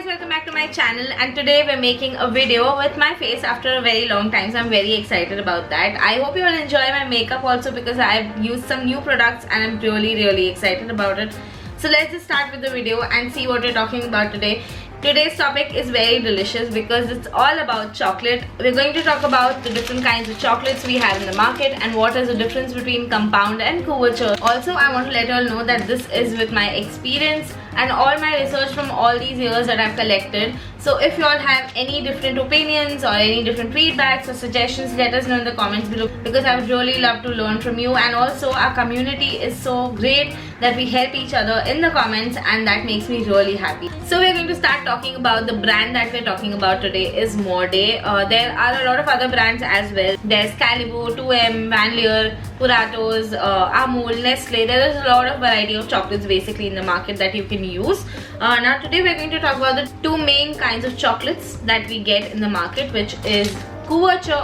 Welcome back to my channel, and today we're making a video with my face after a very long time, so I'm very excited about that. I hope you will enjoy my makeup also, because I've used some new products and I'm really excited about it. So let's just start with the video and see what we're talking about today. Today's topic is very delicious because it's all about chocolate. We're going to talk about the different kinds of chocolates we have in the market and what is the difference between compound and couverture. Also, I want to let you all know that this is with my experience and all my research from all these years that I've collected. So if you all have any different opinions or any different feedbacks or suggestions, let us know in the comments below, because I would really love to learn from you. And also, our community is so great that we help each other in the comments, and that makes me really happy. So we're going to start talking about the brand that we're talking about today is Morde. There are a lot of other brands as well. There's Calibo, 2M, Vanlier, Puratos, Amul, Nestle. There is a lot of variety of chocolates basically in the market that you can use. Now today we're going to talk about the two main kinds of chocolates that we get in the market, which is couverture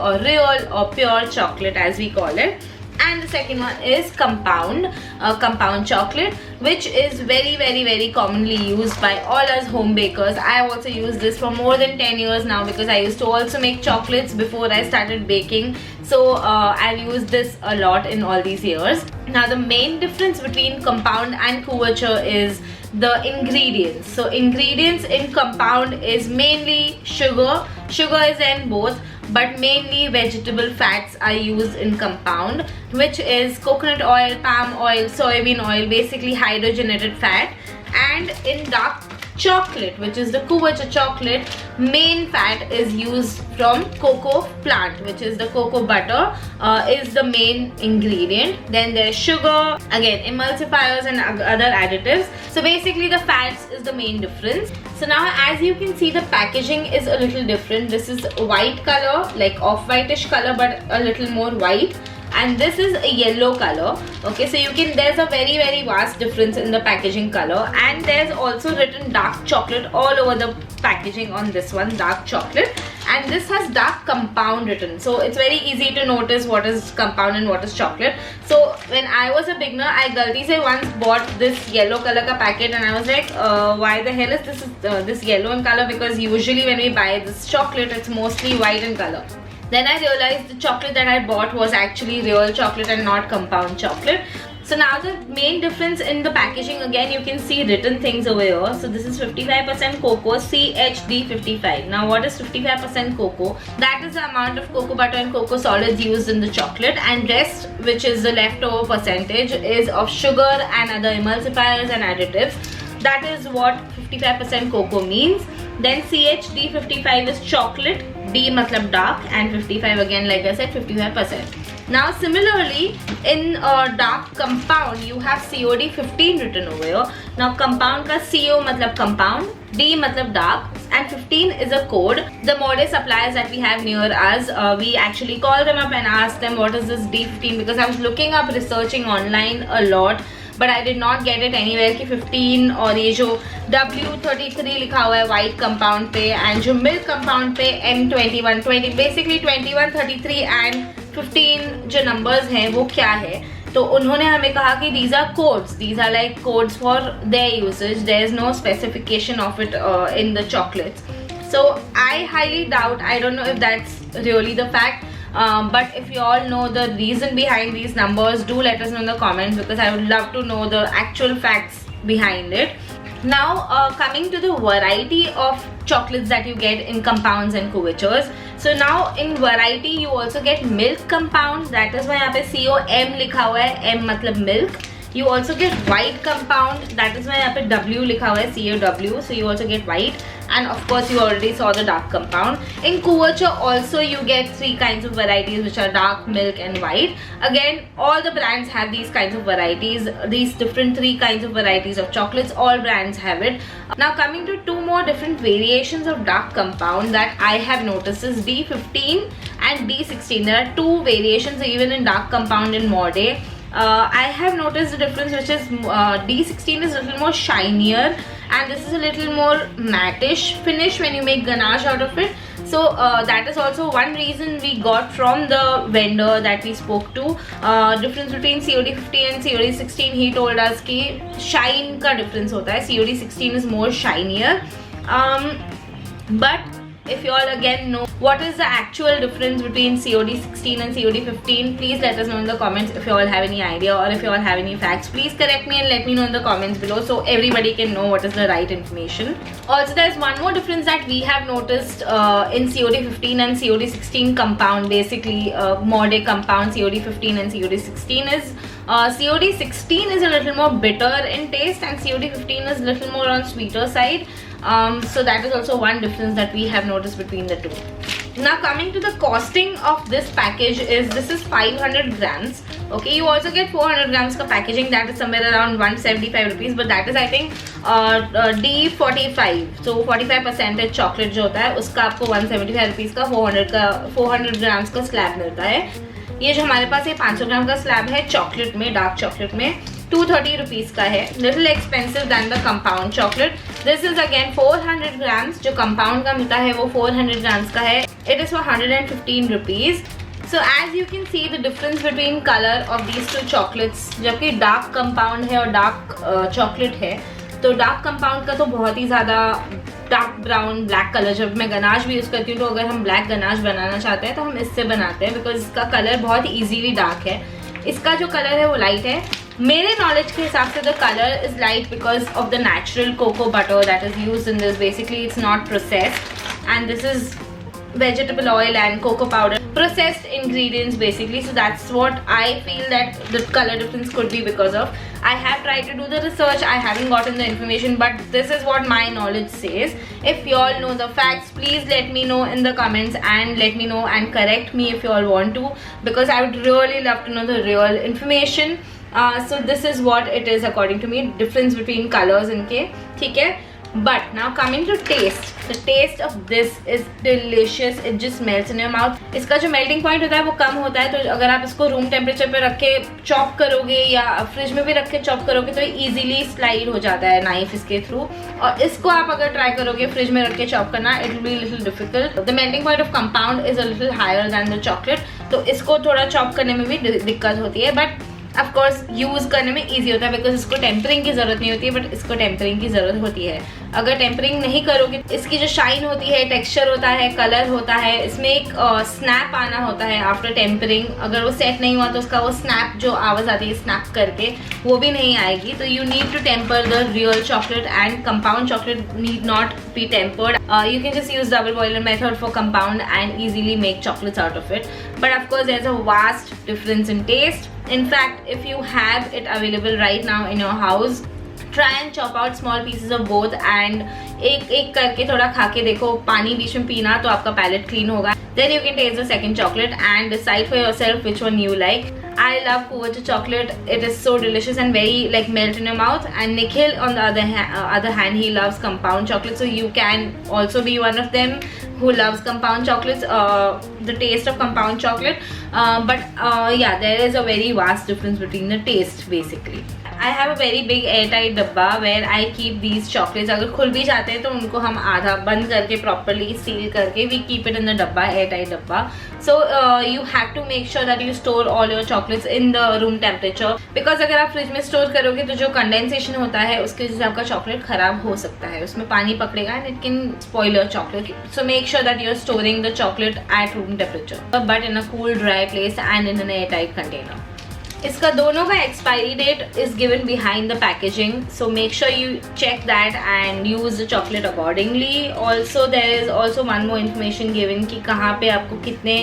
or real or pure chocolate as we call it. And the second one is compound chocolate, which is very commonly used by all us home bakers. I have also used this for more than 10 years now, because I used to also make chocolates before I started baking. So I've used this a lot in all these years. Now the main difference between compound and couverture is the ingredients. So ingredients in compound is mainly sugar. Sugar is in both, but mainly vegetable fats are used in compound, which is coconut oil, palm oil, soybean oil, basically hydrogenated fat. And in dark chocolate, which is the couverture chocolate, main fat is used from cocoa plant, which is the cocoa butter is the main ingredient. Then there's sugar, again emulsifiers and other additives. So basically the fats is the main difference. So now as you can see, the packaging is a little different. This is white color, like off-whitish color, but a little more white. And this is a yellow color. Okay, so there's a very vast difference in the packaging color. And there's also written dark chocolate all over the packaging on this one, dark chocolate. And this has dark compound written, so it's very easy to notice what is compound and what is chocolate. So when I was a beginner, I galti se once bought this yellow color ka packet, and I was like, why the hell is this yellow in color? Because usually when we buy this chocolate, it's mostly white in color. Then I realized the chocolate that I bought was actually real chocolate and not compound chocolate. So now the main difference in the packaging, again you can see written things over here. So this is 55% cocoa, CHD55. Now what is 55% cocoa? That is the amount of cocoa butter and cocoa solids used in the chocolate, and rest, which is the leftover percentage, is of sugar and other emulsifiers and additives. That is what 55% cocoa means. Then CHD55 is chocolate, D matlab dark, and 55 again, like I said, 55%. Now similarly in dark compound you have COD15 written over here. Now compound ka CO matlab compound, D matlab dark, and 15 is a code. The Morde suppliers that we have near us, we actually call them up and ask them what is this D15, because I was looking up, researching online a lot, but I did not get it anywhere कि 15 और ये जो W33 लिखा हुआ है white compound पे, and जो milk compound पे M21, 20, basically 21, 33 and 15 जो numbers हैं वो क्या है. तो उन्होंने हमें कहा कि these are codes, these are like codes for their usage. There is no specification of it in the chocolates. So I highly doubt, I don't know if that's really the fact. But if you all know the reason behind these numbers, do let us know in the comments, because I would love to know the actual facts behind it. Now coming to the variety of chocolates that you get in compounds and couvertures. So now in variety you also get milk compounds, that is why यहाँ पे COM लिखा हुआ है, M मतलब milk. You also get white compound, that is why यहाँ पे W लिखा हुआ है, COW, so you also get white. And of course you already saw the dark compound. In couverture also you get three kinds of varieties, which are dark, milk and white. Again, all the brands have these kinds of varieties, these different three kinds of varieties of chocolates. All brands have it. Now coming to two more different variations of dark compound that I have noticed is D15 and D16. There are two variations even in dark compound in Morde. I have noticed the difference, which is D16 is a little more shinier and this is a little more mattish finish when you make ganache out of it. So that is also one reason we got from the vendor that we spoke to. Difference between COD 15 and COD 16, he told us कि shine का difference होता है. COD 16 is more shinier. But if you all again know what is the actual difference between COD 16 and COD 15, please let us know in the comments. If you all have any idea or if you all have any facts, please correct me and let me know in the comments below so everybody can know what is the right information. Also, there's one more difference that we have noticed in COD 15 and COD 16 compound. Basically, Morde compound COD 15 and COD 16 is COD 16 is a little more bitter in taste and COD 15 is a little more on sweeter side. So that is also one difference that we have noticed between the two. Now coming to the costing of this package is, this is 500 grams. Okay, you also get 400 grams ka packaging, that is somewhere around 175 rupees, but that is I think D45, so 45% chocolate जो होता है उसका आपको 175 rupees का 400 grams का slab मिलता है. ये जो हमारे पास ये 500 ग्राम का स्लैब है चॉकलेट में, डार्क चॉकलेट में 230 रुपीज़ का है. Little expensive than the compound chocolate. This is again 400 grams. जो कंपाउंड का मिलता है वो 400 ग्राम्स का है. It is for 115 rupees. So as you can see the difference between color of these two chocolates, जबकि डार्क कंपाउंड है और डार्क चॉकलेट है, तो डार्क कंपाउंड का तो बहुत ही ज़्यादा डार्क ब्राउन ब्लैक कलर. जब मैं गनाश भी यूज़ करती हूँ तो अगर हम ब्लैक गनाश बनाना चाहते हैं तो हम इससे बनाते हैं बिकॉज इसका कलर बहुत ईजीली डार्क है. इसका जो कलर है वो लाइट है. मेरे नॉलेज के हिसाब से the colour is light because of the natural cocoa butter that is used in this. Basically it's not processed and this is vegetable oil and cocoa powder, processed ingredients basically. So that's what I feel that the color difference could be because of. I have tried to do the research, I haven't gotten the information, but this is what my knowledge says. If you all know the facts, please let me know in the comments and let me know and correct me if you all want to, because I would really love to know the real information. So this is what it is according to me, difference between colors इनके, ठीक है. But now coming to taste, the taste of this is delicious. It just melts in your mouth. इसका जो melting point होता है वो कम होता है, तो अगर आप इसको रूम टेम्परेचर पे रख के चॉप करोगे या फ्रिज में भी रख के चॉप करोगे तो इजीली स्लाइड हो जाता है नाइफ इसके थ्रू. और इसको आप अगर ट्राई करोगे फ्रिज में रख के चॉप करना, it will be little difficult. The melting point of compound is a little higher than the chocolate, तो इसको थोड़ा चॉप करने में भी दिक्कत होती है. बट ऑफ कोर्स यूज़ करने में ईजी होता है बिकॉज इसको टेम्परिंग की ज़रूरत नहीं होती है, बट इसको टेम्परिंग की ज़रूरत होती है. अगर टेम्परिंग नहीं करोगे, इसकी जो शाइन होती है, टेक्सचर होता है, कलर होता है, इसमें एक स्नैप आना होता है आफ्टर टेम्परिंग. अगर वो सेट नहीं हुआ तो उसका वो स्नैप जो आवाज़ आती है स्नैप करके, वो भी नहीं आएगी. तो you need to temper the real chocolate and compound chocolate need not be tempered. You can just use double boiler method for compound and easily make chocolates out of it. But of course there is a vast difference in taste. In fact, if you have it available right now in your house, try and chop out small pieces of both and एक करके थोड़ा खा के देखो. पानी बीच में पीना तो आपका पैलेट क्लीन होगा. Then you can taste the second chocolate and decide for yourself which one you like. I love Couverture chocolate. It is so delicious and very like melt in your mouth. And Nikhil on the other hand, he loves compound chocolate. So you can also be one of them who loves compound chocolates, the taste of compound chocolate. But yeah, there is a very vast difference between the taste basically. I have a very big airtight डब्बा where I keep these chocolates. अगर खुल भी जाते हैं तो उनको हम आधा बंद करके properly seal करके we keep it in the डब्बा, airtight डब्बा. So you have to make sure that you store all your chocolates in the room temperature, because अगर आप फ्रिज में स्टोर करोगे तो जो कंडेंसेशन होता है उसकी वजह से आपका चॉकलेट खराब हो सकता है. उसमें पानी पकड़ेगा and it can spoil your chocolate. So make sure that you're storing the chocolate at room temperature, but in a cool, dry place and in an airtight container. इसका दोनों का expiry date is given behind the packaging, so make sure you check that and use the chocolate accordingly. Also there is also one more information given कि कहाँ पे आपको कितने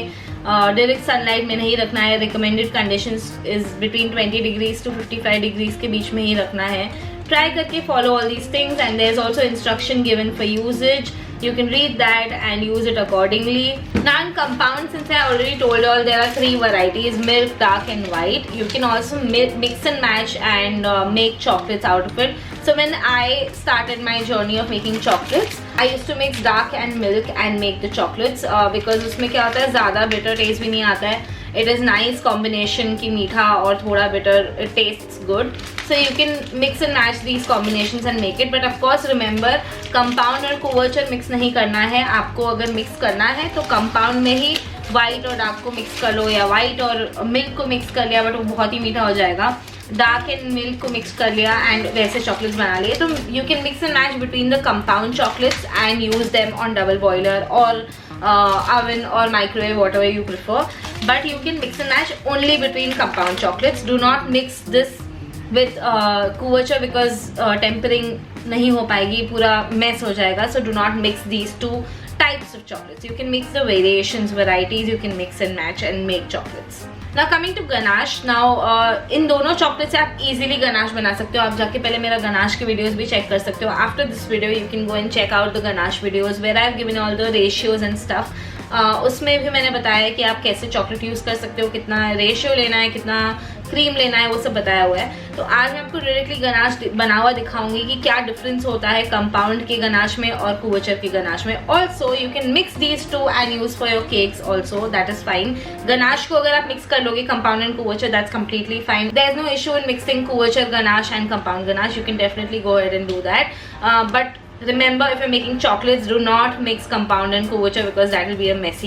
direct sunlight में नहीं रखना है. Recommended conditions is between 20 degrees to 55 degrees के बीच में ही रखना है. ट्राई करके follow all these things and there is also instruction given for usages. You can read that and use it accordingly. Now in compound, since I already told you all, there are 3 varieties: milk, dark and white. You can also mix and match and make chocolates out of it. So when I started my journey of making chocolates, I used to mix dark and milk and make the chocolates because उसमें क्या होता है, ज़्यादा bitter taste भी नहीं आता है. It is nice combination की मीठा और थोड़ा bitter, it tastes good. So you can mix and match these combinations and make it. But of course remember, compound और couverture mix नहीं करना है. आपको अगर mix करना है तो compound में ही white और dark को mix कर लो, या white और milk को mix कर लिया, but वो बहुत ही मीठा हो जाएगा. डार्क एंड मिल्क को मिक्स कर लिया एंड वैसे चॉकलेट्स बना लिए. तो you can mix and match between the compound chocolates and use them on double boiler और oven or microwave, whatever you prefer, but you can mix and match only between compound chocolates. Do not mix this with couverture because tempering नहीं हो पाएगी, पूरा mess हो जाएगा. So do not mix these two types of chocolates. You can mix the variations, varieties. You can mix and match and make chocolates. Now coming to ganache. Now इन दोनों chocolate से आप easily ganache बना सकते हो. आप जाके पहले मेरा ganache के videos भी check कर सकते हो. After this video you can go and check out the ganache videos where I have given all the ratios and stuff. उसमें भी मैंने बताया है कि आप कैसे चॉकलेट यूज़ कर सकते हो, कितना रेशियो लेना है, कितना क्रीम लेना है, वो सब बताया हुआ है. तो आज मैं आपको डायरेक्टली गनाश बना हुआ दिखाऊंगी कि क्या डिफरेंस होता है कंपाउंड के गनाश में और कुवर्चर के गनाश में. Also you can mix these two and use for your cakes also, that is fine. Ganache को अगर आप मिक्स कर लोगे compound and couverture, that's completely fine. There is no issue in mixing couverture ganache and compound ganache. You can definitely go ahead and do that. But remember, if you're making chocolates, do not mix compound and couverture because that will be a mess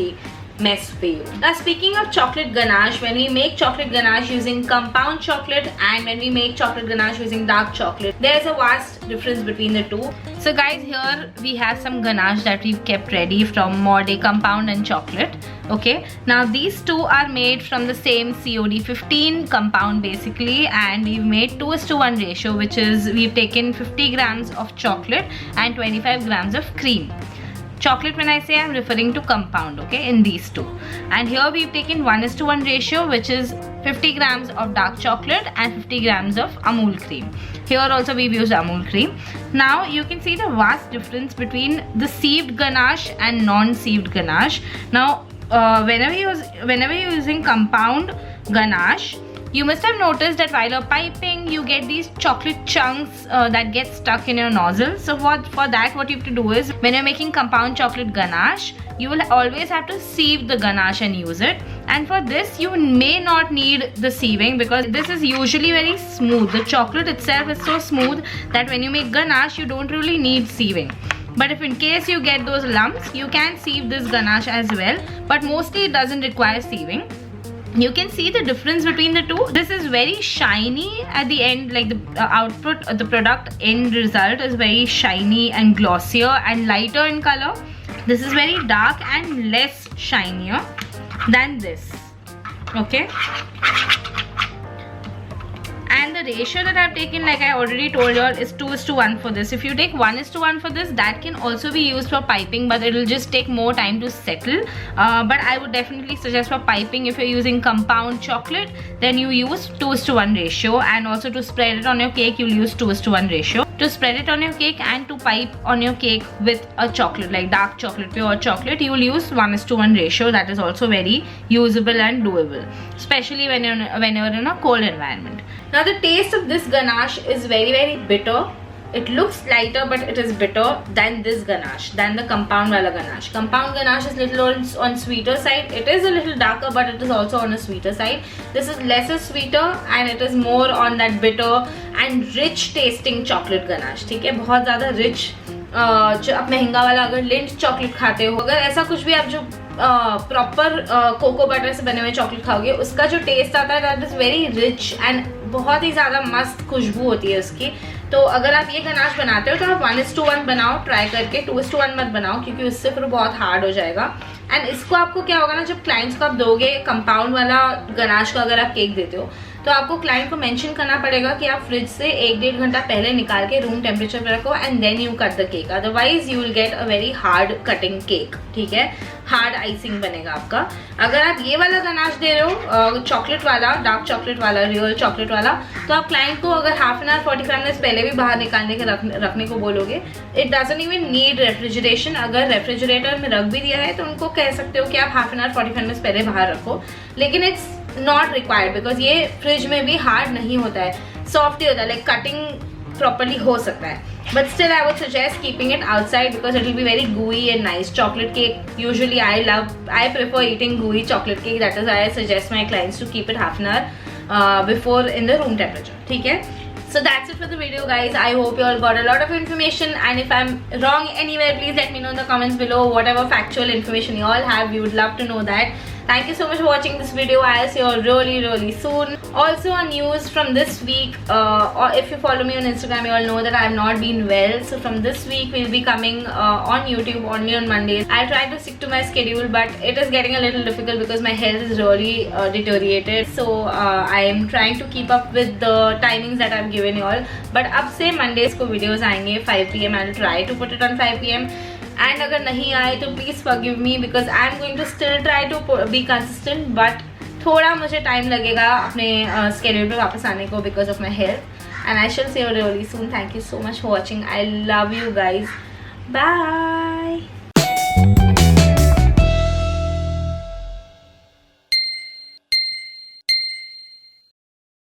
for you. Now speaking of chocolate ganache, when we make chocolate ganache using compound chocolate and when we make chocolate ganache using dark chocolate, there's a vast difference between the two. So guys, here we have some ganache that we've kept ready from Morde compound and chocolate. Okay, now these two are made from the same COD 15 compound basically, and we've made 2:1 ratio, which is we've taken 50 grams of chocolate and 25 grams of cream. Chocolate, when I say, I'm referring to compound, okay, in these two. And here we've taken 1:1 ratio, which is 50 grams of dark chocolate and 50 grams of Amul cream. Here also we've used Amul cream. Now you can see the vast difference between the sieved ganache and non-sieved ganache. Now whenever you're using compound ganache, you must have noticed that while you're piping, you get these chocolate chunks that get stuck in your nozzle. So for that, what you have to do is, when you're making compound chocolate ganache, you will always have to sieve the ganache and use it. And for this, you may not need the sieving because this is usually very smooth. The chocolate itself is so smooth that when you make ganache, you don't really need sieving. But if in case you get those lumps, you can sieve this ganache as well. But mostly it doesn't require sieving. You can see the difference between the two. This is very shiny at the end, like the output, the product end result is very shiny and glossier and lighter in color. This is very dark and less shinier than this. Okay, and the ratio that I've taken, like I already told you all, is 2:1 for this. If you take 1:1 for this, that can also be used for piping, but it will just take more time to settle. But I would definitely suggest for piping, if you're using compound chocolate, then you use 2:1 ratio, and also to spread it on your cake, you'll use 2:1 ratio. To spread it on your cake and to pipe on your cake with a chocolate, like dark chocolate, pure chocolate, you will use 1:1 ratio. That is also very usable and doable, especially when you're in a cold environment. Now the taste of this ganache is very bitter. It looks lighter, but it is bitter than this ganache, than the compound wala ganache. Compound ganache is little on sweeter side. It is a little darker, but it is also on a sweeter side. This is lesser sweeter and it is more on that bitter and rich tasting chocolate ganache. ठीक है, बहुत ज़्यादा rich. जो आप महंगा वाला अगर lint chocolate खाते हो, अगर ऐसा कुछ भी आप जो प्रॉपर कोको बटर से बने हुए चॉकलेट खाओगे, उसका जो टेस्ट आता है that is very rich and बहुत ही ज़्यादा मस्त खुशबू होती है उसकी. तो अगर आप ये गनाश बनाते हो तो आप 1:1 बनाओ ट्राई करके, 2:1 मत बनाओ क्योंकि उससे फिर बहुत हार्ड हो जाएगा. एंड इसको आपको क्या होगा ना, जब क्लाइंट्स को आप दोगे कंपाउंड वाला गनाश का, अगर आप केक देते हो तो आपको क्लाइंट को मेंशन करना पड़ेगा कि आप फ्रिज से 1-1.5 घंटा पहले निकाल के रूम टेम्परेचर पे रखो and then you cut the cake. Otherwise you will get a very hard cutting cake. ठीक है, हार्ड आइसिंग बनेगा आपका. अगर आप ये वाला गनाश दे रहे हो चॉकलेट वाला, डार्क चॉकलेट वाला, रियल चॉकलेट वाला, तो आप क्लाइंट को अगर हाफ एन आवर 45 मिनट्स पहले भी बाहर निकालने के रखने को बोलोगे, it doesn't even need refrigeration. अगर रेफ्रिजरेटर में रख भी दिया है तो उनको कह सकते हो कि आप हाफ एन आवर 45 मिनट्स पहले बाहर रखो, लेकिन इट्स नॉट रिक्वायर्ड बिकॉज ये फ्रिज में भी हार्ड नहीं होता है, सॉफ्ट ही होता है. लाइक कटिंग properly हो सकता है. But still I would suggest keeping it outside because it will be very gooey and nice. Chocolate cake usually I prefer eating gooey chocolate cake. That is why I suggest my clients to keep it half an hour before in the room temperature. ठीक है? So that's it for the video, guys. I hope you all got a lot of information, and if I'm wrong anywhere, please let me know in the comments below. Whatever factual information you all have, we would love to know that. Thank you so much for watching this video. I'll see you all really soon. Also, a news from this week, or if you follow me on Instagram, you all know that I have not been well. So from this week, we'll be coming on YouTube only on Mondays. I'll try to stick to my schedule, but it is getting a little difficult because my health is really deteriorated. So I am trying to keep up with the timings that I've given you all. But अब से Mondays को videos आएंगे 5 PM. I'll try to put it on 5 PM. And अगर नहीं आए तो please forgive me because I'm going to still try to be consistent, but थोड़ा मुझे time लगेगा अपने schedule पे वापस आने को because of my health. And I shall see you really soon. Thank you so much for watching. I love you guys. Bye.